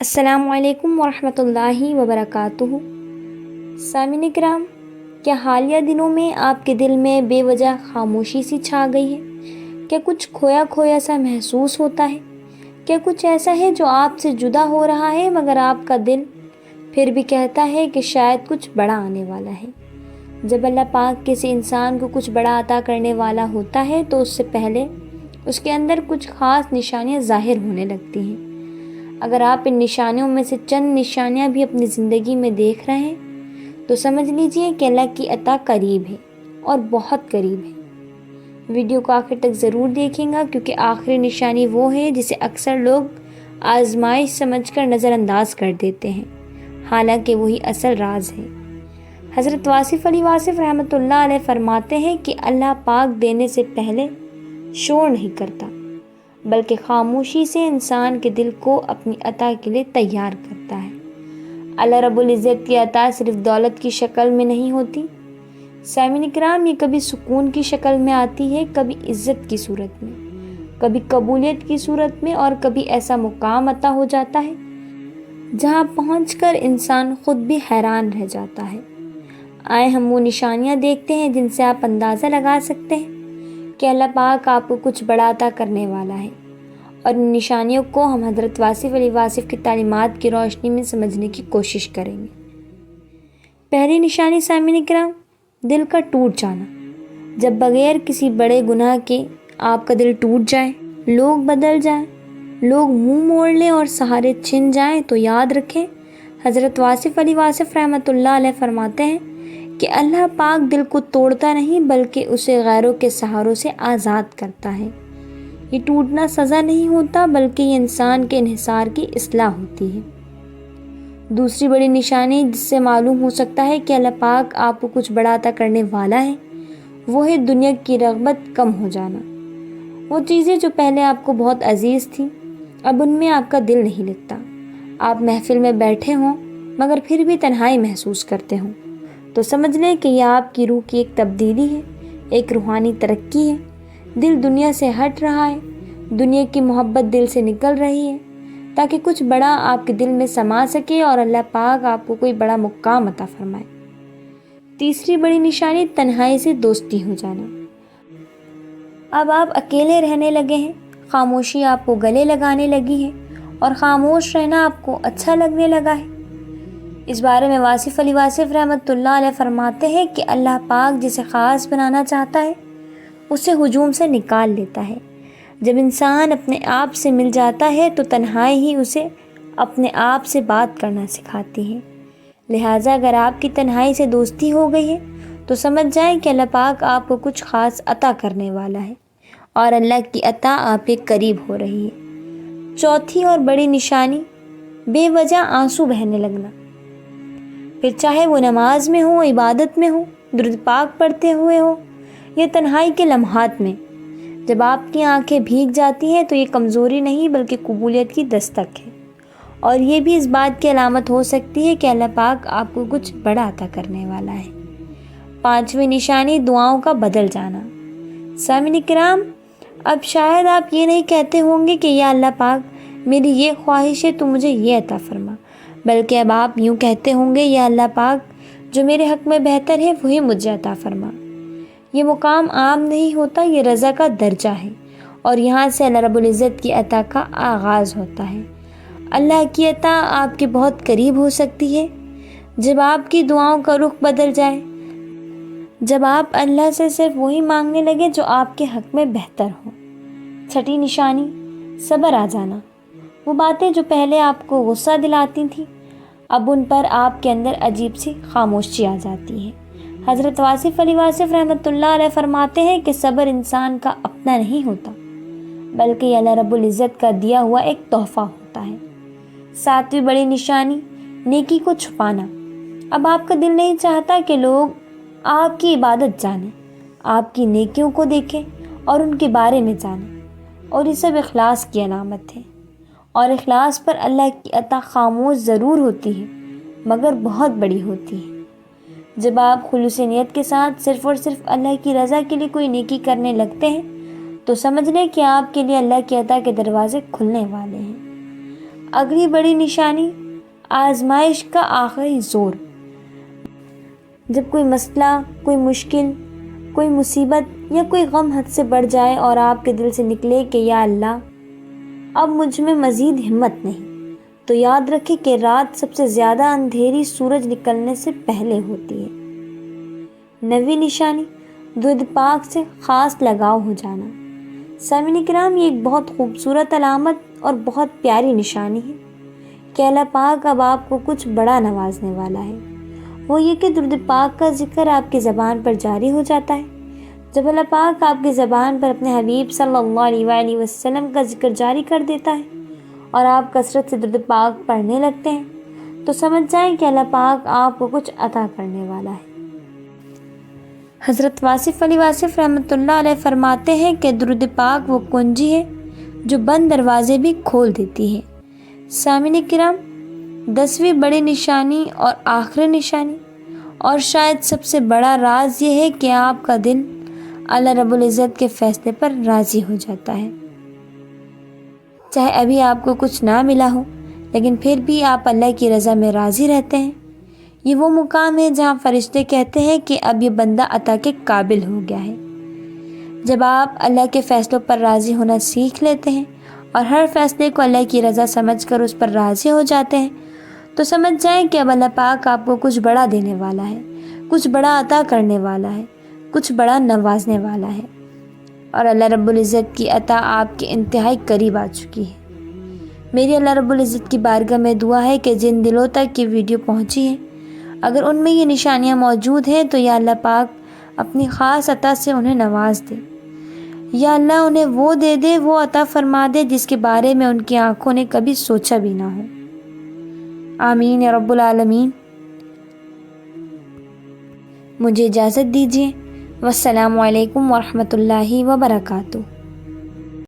السلام علیکم ورحمۃ اللہ وبرکاتہ۔ سامعین کرام، کیا حالیہ دنوں میں آپ کے دل میں بے وجہ خاموشی سی چھا گئی ہے؟ کیا کچھ کھویا کھویا سا محسوس ہوتا ہے؟ کیا کچھ ایسا ہے جو آپ سے جدا ہو رہا ہے مگر آپ کا دل پھر بھی کہتا ہے کہ شاید کچھ بڑا آنے والا ہے؟ جب اللہ پاک کسی انسان کو کچھ بڑا عطا کرنے والا ہوتا ہے تو اس سے پہلے اس کے اندر کچھ خاص نشانیاں ظاہر ہونے لگتی ہیں۔ اگر آپ ان نشانیوں میں سے چند نشانیاں بھی اپنی زندگی میں دیکھ رہے ہیں تو سمجھ لیجئے کہ اللہ کی عطا قریب ہے اور بہت قریب ہے۔ ویڈیو کو آخر تک ضرور دیکھیں گا کیونکہ آخری نشانی وہ ہے جسے اکثر لوگ آزمائش سمجھ کر نظر انداز کر دیتے ہیں، حالانکہ وہی اصل راز ہے۔ حضرت واصف علی واصف رحمۃ اللہ علیہ فرماتے ہیں کہ اللہ پاک دینے سے پہلے شور نہیں کرتا بلکہ خاموشی سے انسان کے دل کو اپنی عطا کے لیے تیار کرتا ہے۔ اللہ رب العزت کی عطا صرف دولت کی شکل میں نہیں ہوتی سامعین کرام، یہ کبھی سکون کی شکل میں آتی ہے، کبھی عزت کی صورت میں، کبھی قبولیت کی صورت میں، اور کبھی ایسا مقام عطا ہو جاتا ہے جہاں پہنچ کر انسان خود بھی حیران رہ جاتا ہے۔ آئے ہم وہ نشانیاں دیکھتے ہیں جن سے آپ اندازہ لگا سکتے ہیں کہ اللہ پاک آپ کو کچھ بڑا عطا کرنے والا ہے، اور ان نشانیوں کو ہم حضرت واصف علی واصف کی تعلیمات کی روشنی میں سمجھنے کی کوشش کریں گے۔ پہلی نشانی سامعین کرام، دل کا ٹوٹ جانا۔ جب بغیر کسی بڑے گناہ کے آپ کا دل ٹوٹ جائے، لوگ بدل جائیں، لوگ منہ موڑ لیں اور سہارے چھن جائیں تو یاد رکھیں حضرت واصف علی واصف رحمۃ اللہ علیہ فرماتے ہیں کہ اللہ پاک دل کو توڑتا نہیں بلکہ اسے غیروں کے سہاروں سے آزاد کرتا ہے۔ یہ ٹوٹنا سزا نہیں ہوتا بلکہ یہ انسان کے انحصار کی اصلاح ہوتی ہے۔ دوسری بڑی نشانی جس سے معلوم ہو سکتا ہے کہ اللہ پاک آپ کو کچھ بڑا عطا کرنے والا ہے وہ ہے دنیا کی رغبت کم ہو جانا۔ وہ چیزیں جو پہلے آپ کو بہت عزیز تھیں اب ان میں آپ کا دل نہیں لگتا۔ آپ محفل میں بیٹھے ہوں مگر پھر بھی تنہائی محسوس کرتے ہوں تو سمجھ لیں کہ یہ آپ کی روح کی ایک تبدیلی ہے، ایک روحانی ترقی ہے۔ دل دنیا سے ہٹ رہا ہے، دنیا کی محبت دل سے نکل رہی ہے تاکہ کچھ بڑا آپ کے دل میں سما سکے اور اللہ پاک آپ کو کوئی بڑا مقام عطا فرمائے۔ تیسری بڑی نشانی تنہائی سے دوستی ہو جانا۔ اب آپ اکیلے رہنے لگے ہیں، خاموشی آپ کو گلے لگانے لگی ہے اور خاموش رہنا آپ کو اچھا لگنے لگا ہے۔ اس بارے میں واصف علی واصف رحمۃ اللہ علیہ فرماتے ہیں کہ اللہ پاک جسے خاص بنانا چاہتا ہے اسے ہجوم سے نکال لیتا ہے۔ جب انسان اپنے آپ سے مل جاتا ہے تو تنہائی ہی اسے اپنے آپ سے بات کرنا سکھاتی ہے۔ لہٰذا اگر آپ کی تنہائی سے دوستی ہو گئی ہے تو سمجھ جائیں کہ اللہ پاک آپ کو کچھ خاص عطا کرنے والا ہے اور اللہ کی عطا آپ کے قریب ہو رہی ہے۔ چوتھی اور بڑی نشانی، بے وجہ آنسو بہنے لگنا۔ پھر چاہے وہ نماز میں ہو، عبادت میں ہو، درود پاک پڑھتے ہوئے ہو یا تنہائی کے لمحات میں، جب آپ کی آنکھیں بھیگ جاتی ہیں تو یہ کمزوری نہیں بلکہ قبولیت کی دستک ہے، اور یہ بھی اس بات کی علامت ہو سکتی ہے کہ اللہ پاک آپ کو کچھ بڑا عطا کرنے والا ہے۔ پانچویں نشانی، دعاؤں کا بدل جانا۔ سامعین کرام، اب شاید آپ یہ نہیں کہتے ہوں گے کہ یا اللہ پاک میری یہ خواہش ہے تو مجھے یہ عطا فرما، بلکہ اب آپ یوں کہتے ہوں گے یا اللہ پاک جو میرے حق میں بہتر ہے وہی مجھے عطا فرما۔ یہ مقام عام نہیں ہوتا، یہ رضا کا درجہ ہے، اور یہاں سے اللہ رب العزت کی عطا کا آغاز ہوتا ہے۔ اللہ کی عطا آپ کے بہت قریب ہو سکتی ہے جب آپ کی دعاؤں کا رخ بدل جائے، جب آپ اللہ سے صرف وہی مانگنے لگے جو آپ کے حق میں بہتر ہو۔ چھٹی نشانی، صبر آ جانا۔ وہ باتیں جو پہلے آپ کو غصہ دلاتی تھیں اب ان پر آپ کے اندر عجیب سی خاموشی آ جاتی ہے۔ حضرت واصف علی واصف رحمۃ اللہ علیہ فرماتے ہیں کہ صبر انسان کا اپنا نہیں ہوتا بلکہ یہ اللہ رب العزت کا دیا ہوا ایک تحفہ ہوتا ہے۔ ساتویں بڑی نشانی، نیکی کو چھپانا۔ اب آپ کا دل نہیں چاہتا کہ لوگ آپ کی عبادت جانیں، آپ کی نیکیوں کو دیکھیں اور ان کے بارے میں جانیں، اور یہ سب اخلاص کی علامت ہے، اور اخلاص پر اللہ کی عطا خاموش ضرور ہوتی ہے مگر بہت بڑی ہوتی ہے۔ جب آپ خلوص نیت کے ساتھ صرف اور صرف اللہ کی رضا کے لیے کوئی نیکی کرنے لگتے ہیں تو سمجھ لیں کہ آپ کے لیے اللہ کی عطا کے دروازے کھلنے والے ہیں۔ اگلی بڑی نشانی آزمائش کا آخری زور۔ جب کوئی مسئلہ، کوئی مشکل، کوئی مصیبت یا کوئی غم حد سے بڑھ جائے اور آپ کے دل سے نکلے کہ یا اللہ اب مجھ میں مزید ہمت نہیں، تو یاد رکھیں کہ رات سب سے زیادہ اندھیری سورج نکلنے سے پہلے ہوتی ہے۔ 9ویں نشانی درود پاک سے خاص لگاؤ ہو جانا۔ سامعین کرام، یہ ایک بہت خوبصورت علامت اور بہت پیاری نشانی ہے کہ اللہ پاک اب آپ کو کچھ بڑا نوازنے والا ہے۔ وہ یہ کہ درود پاک کا ذکر آپ کی زبان پر جاری ہو جاتا ہے۔ جب اللہ پاک آپ کی زبان پر اپنے حبیب صلی اللہ علیہ وآلہ وسلم کا ذکر جاری کر دیتا ہے اور آپ کثرت سے درود پاک پڑھنے لگتے ہیں تو سمجھ جائیں کہ اللہ پاک آپ کو کچھ عطا کرنے والا ہے۔ حضرت واصف علی واصف رحمۃ اللہ علیہ فرماتے ہیں کہ درود پاک وہ کنجی ہے جو بند دروازے بھی کھول دیتی ہے۔ سامعین کرام، 10ویں بڑی نشانی اور آخری نشانی اور شاید سب سے بڑا راز یہ ہے کہ آپ کا دل اللہ رب العزت کے فیصلے پر راضی ہو جاتا ہے۔ چاہے ابھی آپ کو کچھ نہ ملا ہو لیکن پھر بھی آپ اللہ کی رضا میں راضی رہتے ہیں۔ یہ وہ مقام ہے جہاں فرشتے کہتے ہیں کہ اب یہ بندہ عطا کے قابل ہو گیا ہے۔ جب آپ اللہ کے فیصلوں پر راضی ہونا سیکھ لیتے ہیں اور ہر فیصلے کو اللہ کی رضا سمجھ کر اس پر راضی ہو جاتے ہیں تو سمجھ جائیں کہ اب اللہ پاک آپ کو کچھ بڑا دینے والا ہے، کچھ بڑا عطا کرنے والا ہے، کچھ بڑا نوازنے والا ہے، اور اللہ رب العزت کی عطا آپ کے انتہائی قریب آ چکی ہے۔ میری اللہ رب العزت کی بارگاہ میں دعا ہے کہ جن دلوں تک یہ ویڈیو پہنچی ہے اگر ان میں یہ نشانیاں موجود ہیں تو یا اللہ پاک اپنی خاص عطا سے انہیں نواز دے، یا اللہ انہیں وہ دے دے، وہ عطا فرما دے جس کے بارے میں ان کی آنکھوں نے کبھی سوچا بھی نہ ہو۔ آمین یا رب العالمین۔ مجھے اجازت دیجیے۔ والسلام علیکم ورحمۃ اللہ وبرکاتہ۔